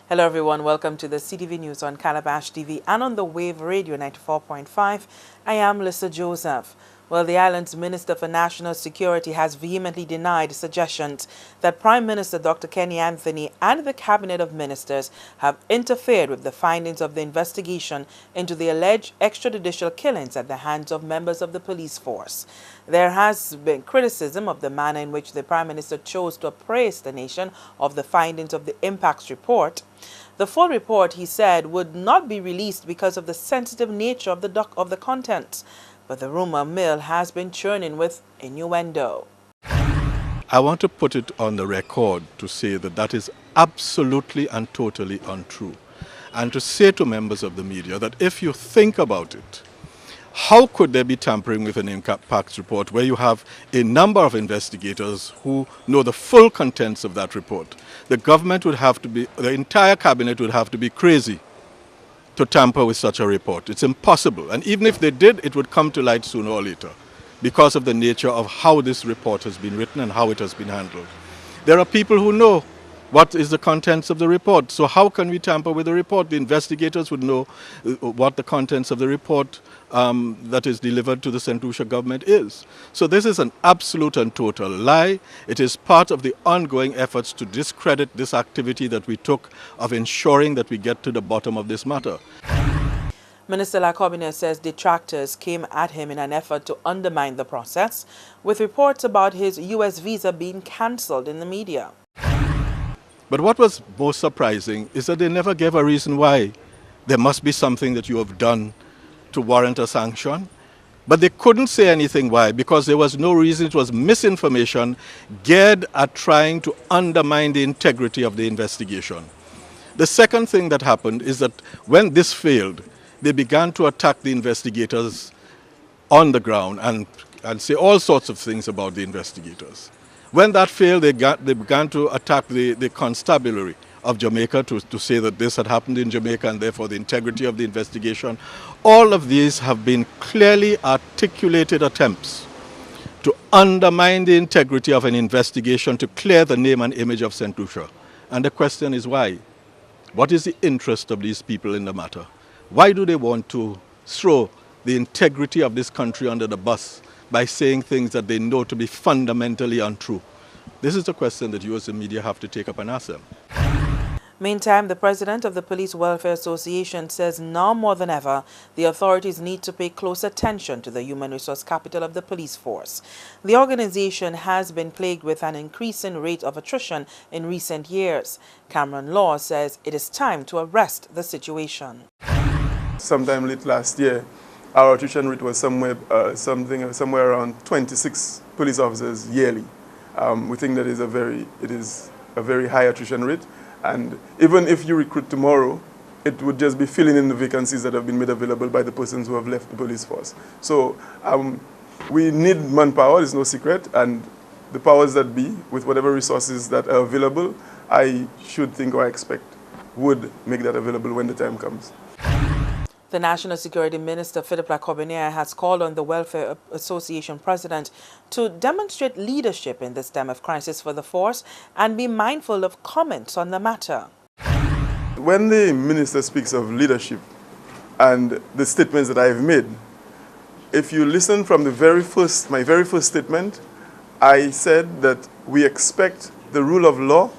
Hello everyone, welcome to the CTV News on Calabash TV and on the Wave Radio 94.5. I am Lisa Joseph. Well, the island's Minister for National Security has vehemently denied suggestions that Prime Minister Dr. Kenny Anthony and the Cabinet of Ministers have interfered with the findings of the investigation into the alleged extrajudicial killings at the hands of members of the police force. There has been criticism of the manner in which the Prime Minister chose to appraise the nation of the findings of the IMPACS report. The full report, he said, would not be released because of the sensitive nature of the contents. But the rumor mill has been churning with innuendo. I want to put it on the record to say that that is absolutely and totally untrue. And to say to members of the media that if you think about it, how could there be tampering with an IMPACS report where you have a number of investigators who know the full contents of that report? The government would have to be, the entire cabinet would have to be crazy to tamper with such a report. It's impossible. And even if they did, it would come to light sooner or later because of the nature of how this report has been written and how it has been handled. There are people who know what is the contents of the report. So how can we tamper with the report? The investigators would know what the contents of the report that is delivered to the St. Lucia government is. So this is an absolute and total lie. It is part of the ongoing efforts to discredit this activity that we took of ensuring that we get to the bottom of this matter. Minister Cabina says detractors came at him in an effort to undermine the process, with reports about his U.S. visa being cancelled in the media. But what was most surprising is that they never gave a reason why. There must be something that you have done to warrant a sanction. But they couldn't say anything why, because there was no reason. It was misinformation geared at trying to undermine the integrity of the investigation. The second thing that happened is that when this failed, they began to attack the investigators on the ground and say all sorts of things about the investigators. When that failed, they began to attack the constabulary of Jamaica to say that this had happened in Jamaica and therefore the integrity of the investigation. All of these have been clearly articulated attempts to undermine the integrity of an investigation to clear the name and image of St. Lucia. And the question is why? What is the interest of these people in the matter? Why do they want to throw the integrity of this country under the bus by saying things that they know to be fundamentally untrue? This is the question that you as the media have to take up and ask them. Meantime, the president of the Police Welfare Association says now more than ever, the authorities need to pay close attention to the human resource capital of the police force. The organization has been plagued with an increasing rate of attrition in recent years. Cameron Law says it is time to arrest the situation. Sometime late last year, our attrition rate was somewhere around 26 police officers yearly. We think that it is a very high attrition rate, and even if you recruit tomorrow, it would just be filling in the vacancies that have been made available by the persons who have left the police force. So we need manpower, it's no secret, and the powers that be, with whatever resources that are available, I should think or expect would make that available when the time comes. The National Security Minister, Philip Cabina, has called on the Welfare Association president to demonstrate leadership in this time of crisis for the force and be mindful of comments on the matter. When the minister speaks of leadership and the statements that I've made, if you listen from my very first statement, I said that we expect the rule of law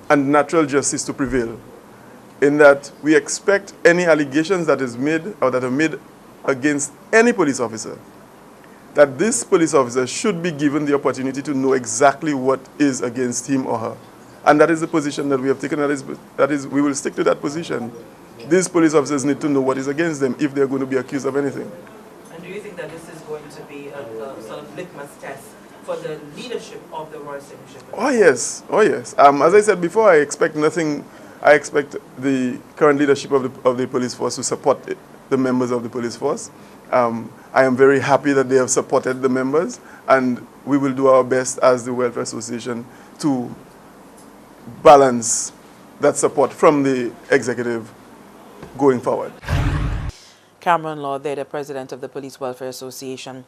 and natural justice to prevail, in that we expect any allegations that is made or that are made against any police officer, that this police officer should be given the opportunity to know exactly what is against him or her. And that is the position that we have taken. That is, we will stick to that position. These police officers need to know what is against them if they're going to be accused of anything. And do you think that this is going to be a sort of litmus test for the leadership of the Royal St. Lucia? Oh yes, oh yes. As I said before, I expect nothing. I expect the current leadership of the police force to support the members of the police force. I am very happy that they have supported the members, and we will do our best as the Welfare Association to balance that support from the executive going forward. Cameron Law, the president of the Police Welfare Association.